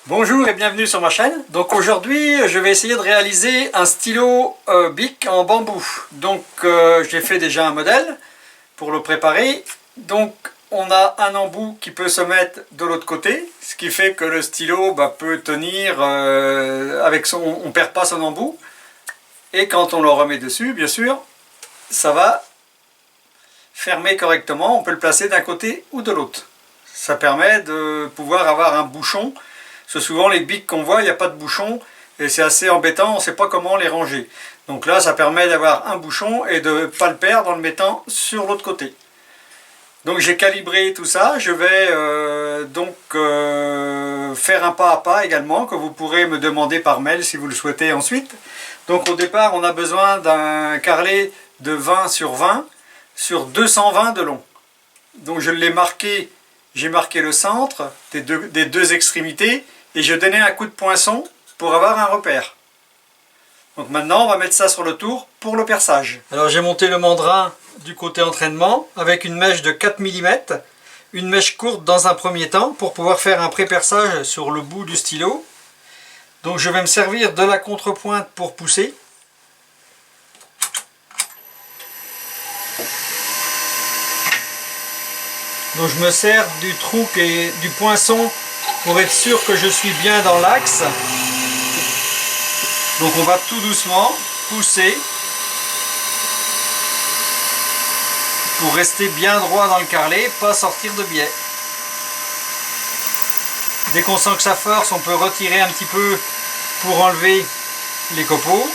Bonjour et bienvenue sur ma chaîne. Donc aujourd'hui je vais essayer de réaliser un stylo Bic en bambou. Donc j'ai fait déjà un modèle pour le préparer. Donc on a un embout qui peut se mettre de l'autre côté, ce qui fait que le stylo peut tenir avec son, on perd pas son embout. Et quand on le remet dessus, bien sûr, ça va fermer correctement. On peut le placer d'un côté ou de l'autre. Ça permet de pouvoir avoir un bouchon. Parce que souvent les bics qu'on voit, il n'y a pas de bouchon et c'est assez embêtant, on ne sait pas comment les ranger. Donc là, ça permet d'avoir un bouchon et de ne pas le perdre en le mettant sur l'autre côté. Donc j'ai calibré tout ça, je vais faire un pas à pas également, que vous pourrez me demander par mail si vous le souhaitez ensuite. Donc au départ, on a besoin d'un carrelet de 20 sur 20 sur 220 de long. Donc je l'ai marqué, j'ai marqué le centre des deux extrémités et je donnais un coup de poinçon pour avoir un repère. Donc maintenant on va mettre ça sur le tour pour le perçage. Alors j'ai monté le mandrin du côté entraînement avec une mèche de 4 mm, une mèche courte dans un premier temps pour pouvoir faire un pré-perçage sur le bout du stylo. Donc je vais me servir de la contrepointe pour pousser. Donc je me sers du trou et du poinçon pour être sûr que je suis bien dans l'axe. Donc on va tout doucement pousser pour rester bien droit dans le carrelet, pas sortir de biais. Dès qu'on sent que ça force, on peut retirer un petit peu pour enlever les copeaux.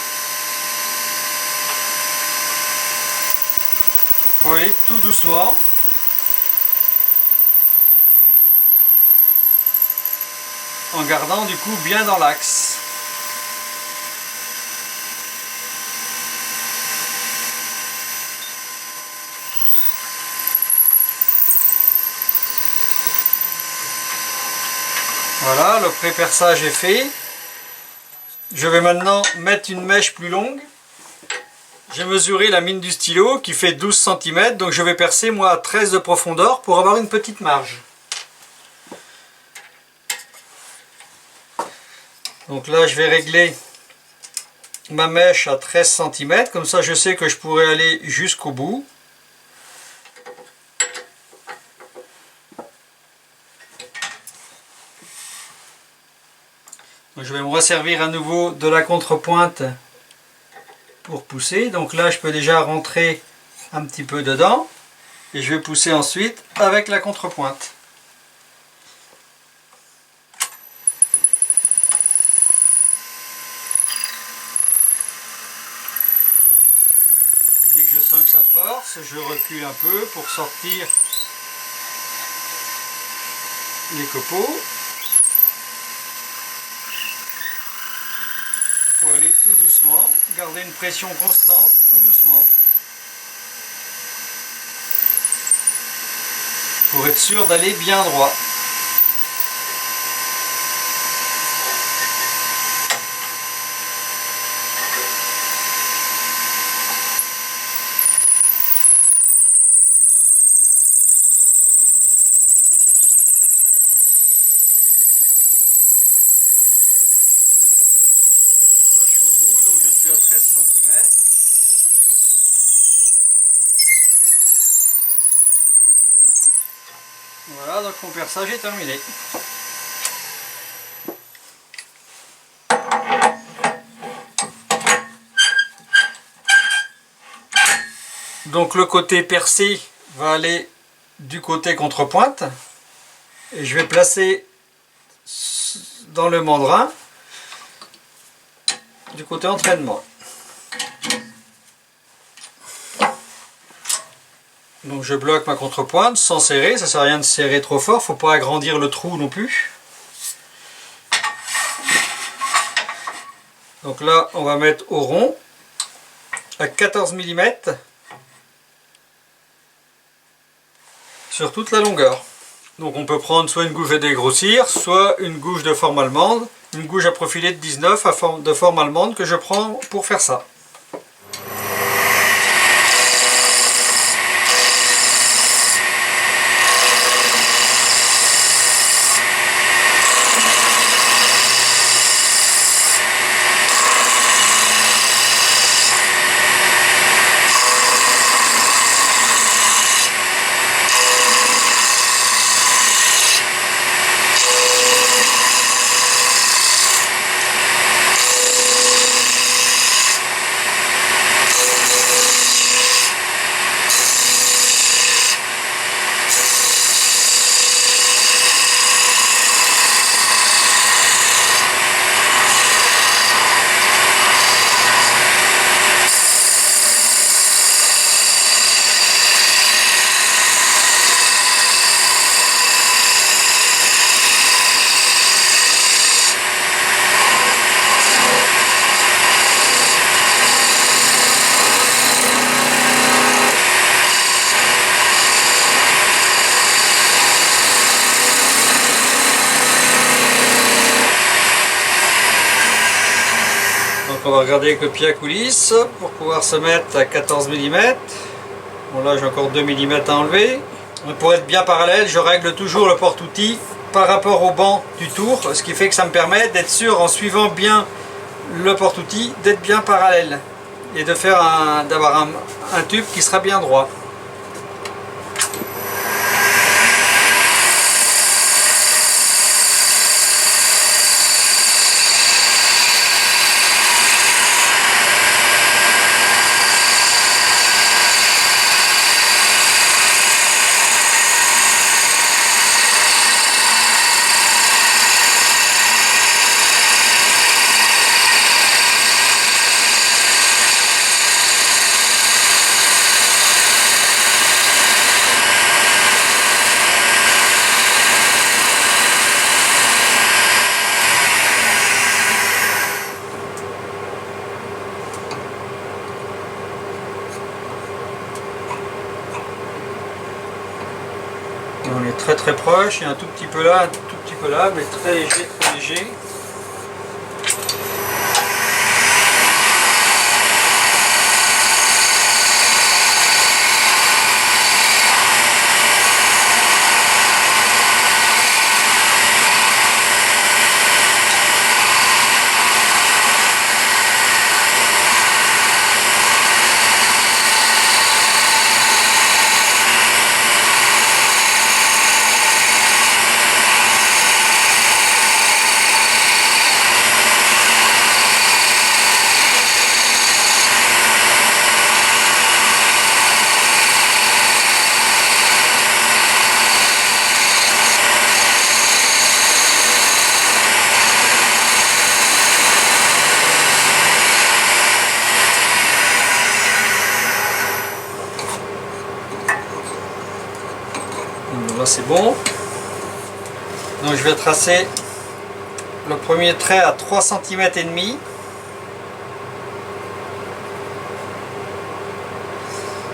Il faut aller tout doucement. En gardant du coup bien dans l'axe. Voilà, le pré-perçage est fait. Je vais maintenant mettre une mèche plus longue. J'ai mesuré la mine du stylo qui fait 12 cm, donc je vais percer moi à 13 de profondeur pour avoir une petite marge. Donc là je vais régler ma mèche à 13 cm, comme ça je sais que je pourrai aller jusqu'au bout. Donc je vais me resservir à nouveau de la contrepointe pour pousser. Donc là je peux déjà rentrer un petit peu dedans et je vais pousser ensuite avec la contrepointe. Dès que je sens que ça force, je recule un peu pour sortir les copeaux. Il faut aller tout doucement, garder une pression constante, tout doucement. Pour être sûr d'aller bien droit. Voilà, je suis au bout, donc je suis à 13 cm. Voilà, donc mon perçage est terminé. Donc le côté percé va aller du côté contrepointe. Et je vais placer dans le mandrin du côté entraînement. Donc je bloque ma contrepointe sans serrer, ça sert à rien de serrer trop fort, faut pas agrandir le trou non plus. Donc là on va mettre au rond à 14 mm sur toute la longueur. Donc on peut prendre soit une gouge à dégrossir, soit une gouge de forme allemande, une gouge à profiler de 19 de forme allemande que je prends pour faire ça. on va regarder avec le pied à coulisse pour pouvoir se mettre à 14 mm. Bon là j'ai encore 2 mm à enlever. Pour être bien parallèle, je règle toujours le porte-outil par rapport au banc du tour, ce qui fait que ça me permet d'être sûr, en suivant bien le porte-outil, d'être bien parallèle et de faire d'avoir un tube qui sera bien droit. On est très très proche, il y a un tout petit peu là, un tout petit peu là, mais très léger, très léger. Là c'est bon. Donc je vais tracer le premier trait à 3 cm et demi.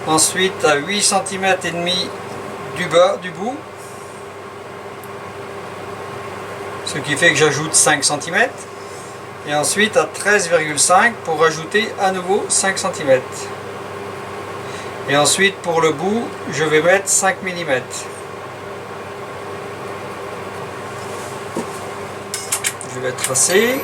Ensuite à 8 cm et demi du bas, du bout. Ce qui fait que j'ajoute 5 cm. Et ensuite à 13,5 pour rajouter à nouveau 5 cm. Et ensuite pour le bout, je vais mettre 5 mm. Je vais tracer.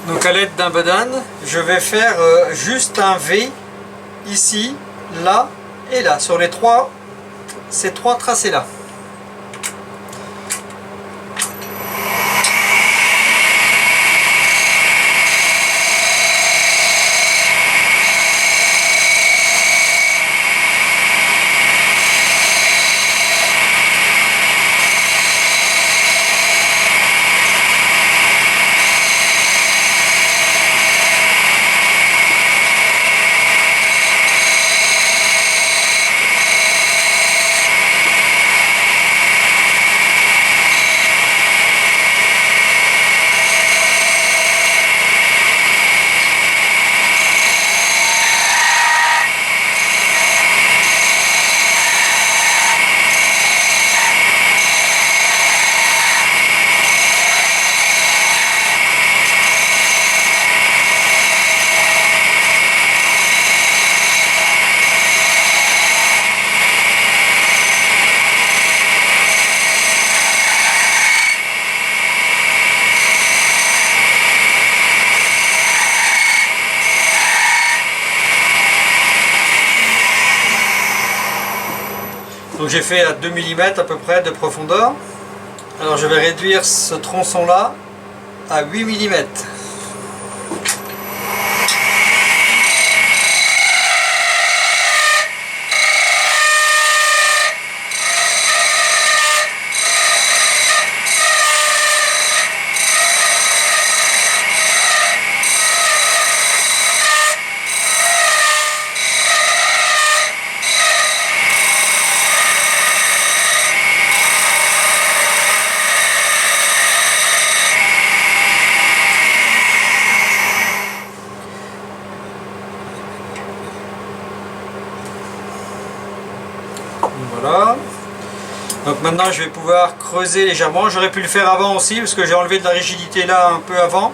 Donc à l'aide d'un bedan, je vais faire juste un V ici, là et là, sur ces trois tracés là. Donc j'ai fait à 2 mm à peu près de profondeur. Alors je vais réduire ce tronçon là à 8 mm. Voilà. Donc maintenant je vais pouvoir creuser légèrement. J'aurais pu le faire avant aussi parce que j'ai enlevé de la rigidité là un peu avant.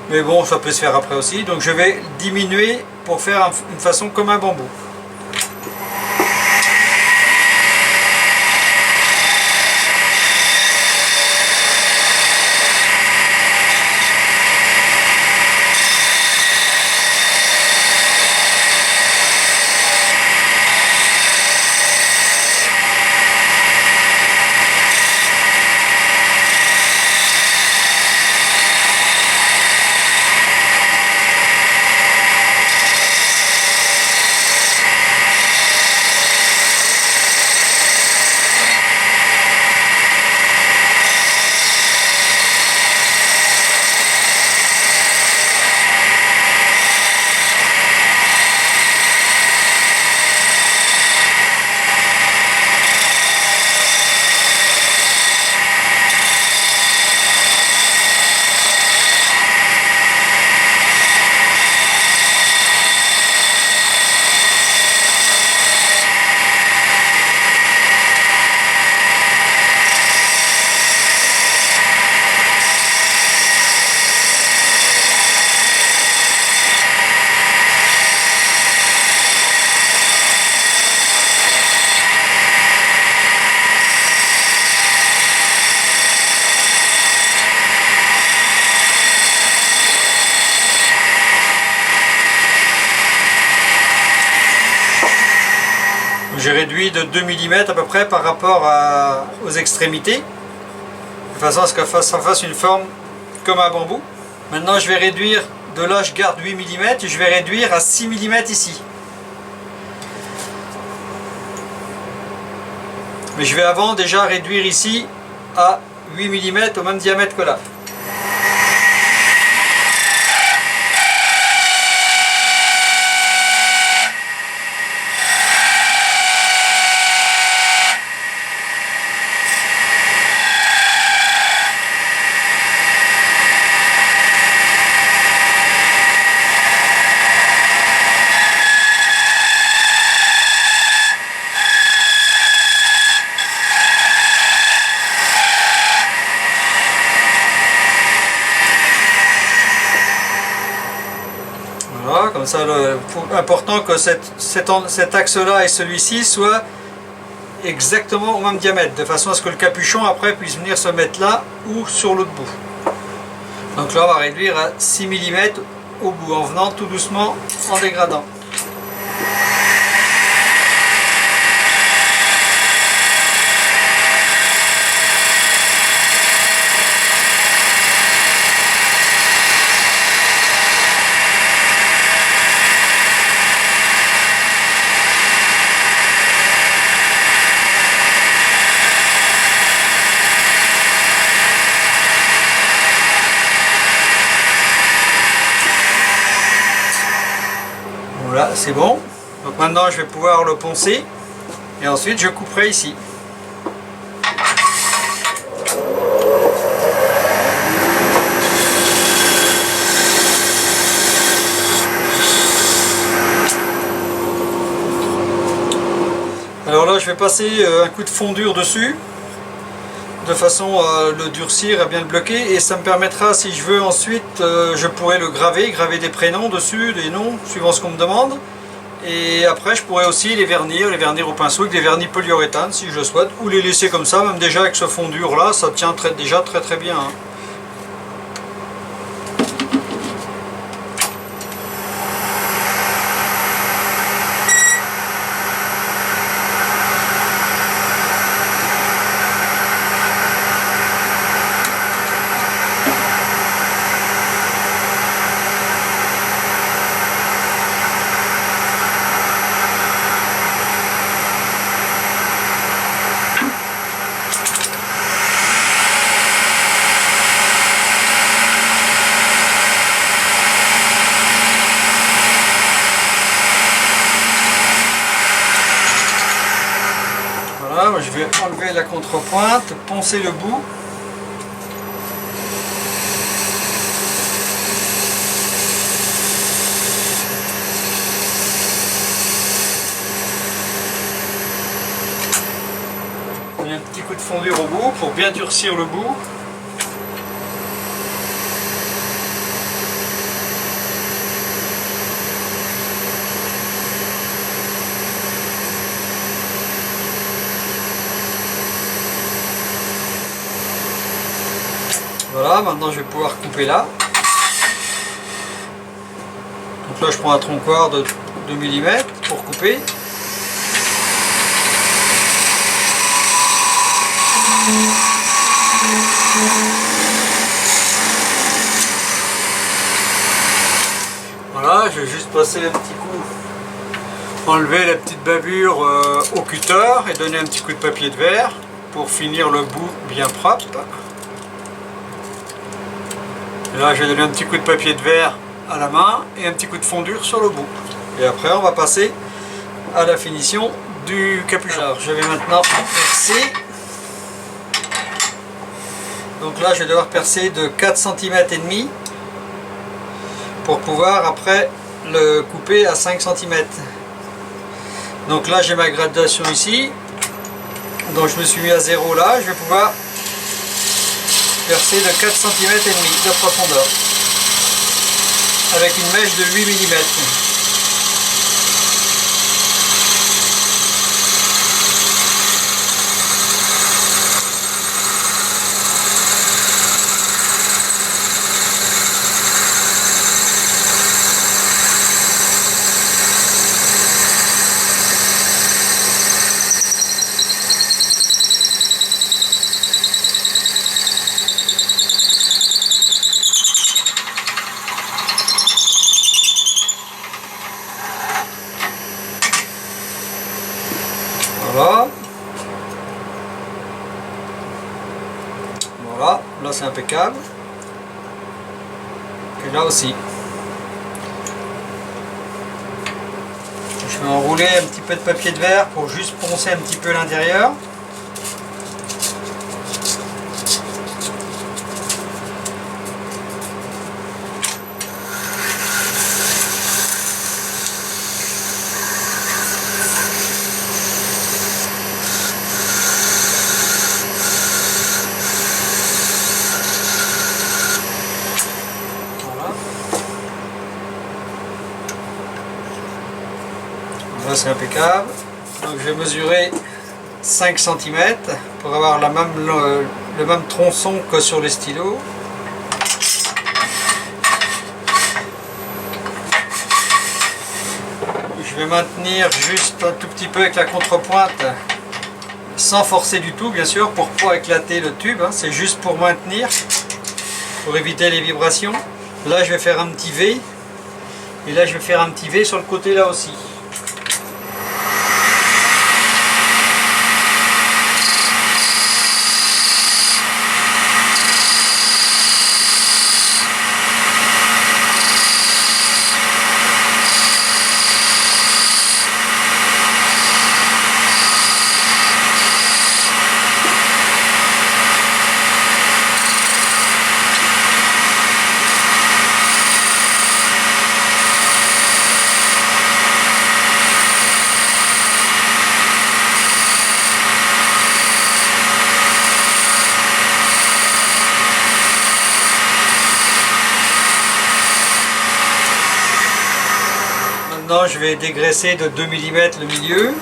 Mais bon, ça peut se faire après aussi. Donc je vais diminuer pour faire une façon comme un bambou. J'ai réduit de 2 mm à peu près par rapport aux extrémités, de façon à ce que ça fasse une forme comme un bambou. Maintenant je vais réduire, de là je garde 8 mm, je vais réduire à 6 mm ici. Mais je vais avant déjà réduire ici à 8 mm au même diamètre que là. Voilà, comme ça, important que cet axe-là et celui-ci soient exactement au même diamètre, de façon à ce que le capuchon après puisse venir se mettre là ou sur l'autre bout. Donc là on va réduire à 6 mm au bout, en venant tout doucement en dégradant. Voilà, c'est bon. Donc maintenant je vais pouvoir le poncer et ensuite je couperai ici. Alors là je vais passer un coup de fondure dessus de façon à le durcir, à bien le bloquer, et ça me permettra, si je veux ensuite, je pourrais le graver des prénoms dessus, des noms, suivant ce qu'on me demande. Et après je pourrais aussi les vernir au pinceau avec des vernis polyuréthane si je le souhaite, ou les laisser comme ça, même déjà avec ce fondure là, ça tient déjà très bien. Hein. Voilà, je vais enlever la contrepointe, poncer le bout. un petit coup de fondure au bout pour bien durcir le bout. Voilà, maintenant je vais pouvoir couper là. Donc là je prends un troncoir de 2 mm pour couper. Voilà, je vais juste passer un petit coup, enlever la petite bavure au cutter et donner un petit coup de papier de verre pour finir le bout bien propre. Et là je vais donner un petit coup de papier de verre à la main et un petit coup de fondure sur le bout. Et après on va passer à la finition du capuchon. Alors je vais maintenant percer. Donc là je vais devoir percer de 4 cm et demi pour pouvoir après le couper à 5 cm. Donc là j'ai ma gradation ici. Donc je me suis mis à 0 là, je vais pouvoir percer de 4 cm et demi de profondeur avec une mèche de 8 mm. Voilà. Voilà, là c'est impeccable. Et là aussi. Je vais enrouler un petit peu de papier de verre pour juste poncer un petit peu l'intérieur. Là c'est impeccable. Donc je vais mesurer 5 cm pour avoir le même tronçon que sur les stylos. Je vais maintenir juste un tout petit peu avec la contrepointe sans forcer du tout bien sûr pour ne pas éclater le tube, hein. C'est juste pour maintenir, pour éviter les vibrations. Là je vais faire un petit V et là je vais faire un petit V sur le côté là aussi. Maintenant je vais dégraisser de 2 mm le milieu.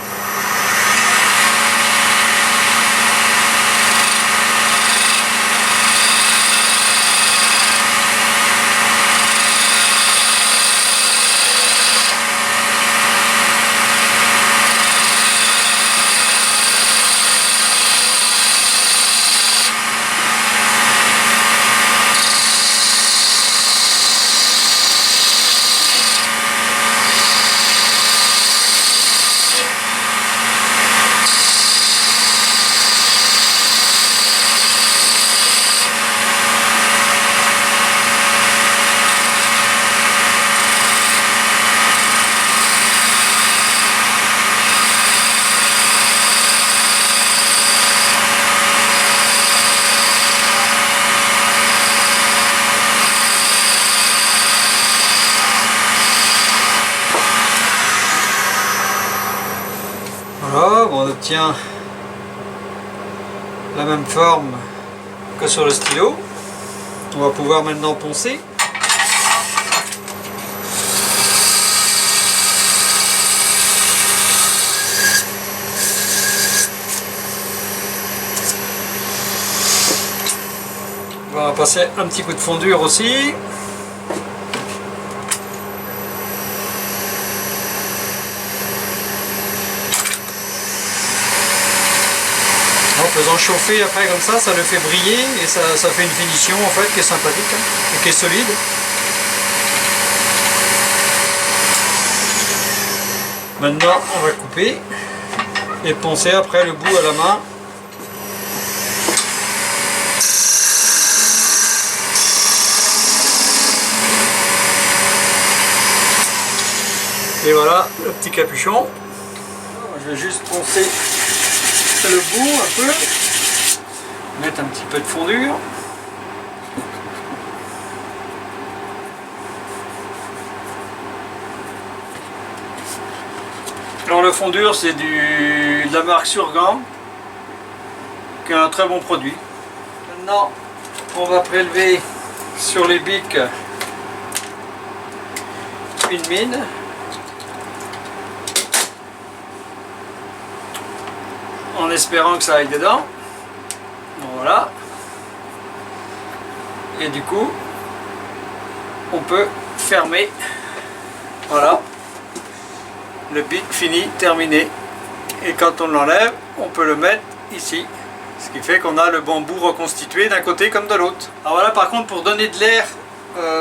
Voilà, on obtient la même forme que sur le stylo. On va pouvoir maintenant poncer. On va passer un petit coup de fondure aussi. En faisant chauffer après comme ça le fait briller et ça fait une finition en fait qui est sympathique et qui est solide. Maintenant on va couper et poncer après le bout à la main. Et voilà le petit capuchon. Je vais juste poncer le bout un peu, mettre un petit peu de fondure. Alors le fondure c'est de la marque Surgan, qui est un très bon produit. Maintenant on va prélever sur les bics une mine. En espérant que ça aille dedans. Voilà. Et du coup, on peut fermer. Voilà. Le bic fini, terminé. Et quand on l'enlève, on peut le mettre ici. Ce qui fait qu'on a le bambou reconstitué d'un côté comme de l'autre. Alors voilà, par contre, pour donner de l'air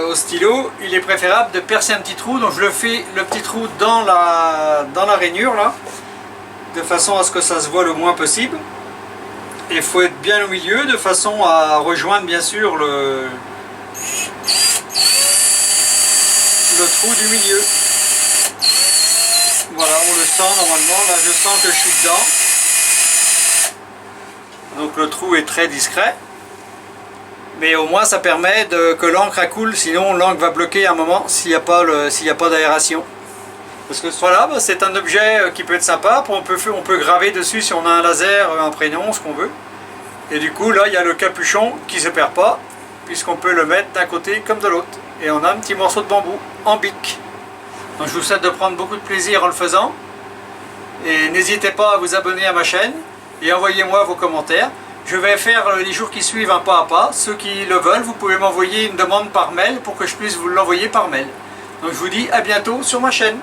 au stylo, il est préférable de percer un petit trou. Donc je le fais, le petit trou dans la rainure là, de façon à ce que ça se voit le moins possible. Et il faut être bien au milieu de façon à rejoindre bien sûr le trou du milieu. Voilà, on le sent normalement, là je sens que je suis dedans. Donc le trou est très discret. Mais au moins ça permet que l'encre coule, sinon l'encre va bloquer à un moment s'il n'y a pas d'aération. Parce que voilà, c'est un objet qui peut être sympa, on peut graver dessus si on a un laser, un prénom, ce qu'on veut. Et du coup là il y a le capuchon qui ne se perd pas, puisqu'on peut le mettre d'un côté comme de l'autre. Et on a un petit morceau de bambou en bic. Donc je vous souhaite de prendre beaucoup de plaisir en le faisant. Et n'hésitez pas à vous abonner à ma chaîne et envoyez-moi vos commentaires. Je vais faire les jours qui suivent un pas à pas. Ceux qui le veulent, vous pouvez m'envoyer une demande par mail pour que je puisse vous l'envoyer par mail. Donc je vous dis à bientôt sur ma chaîne.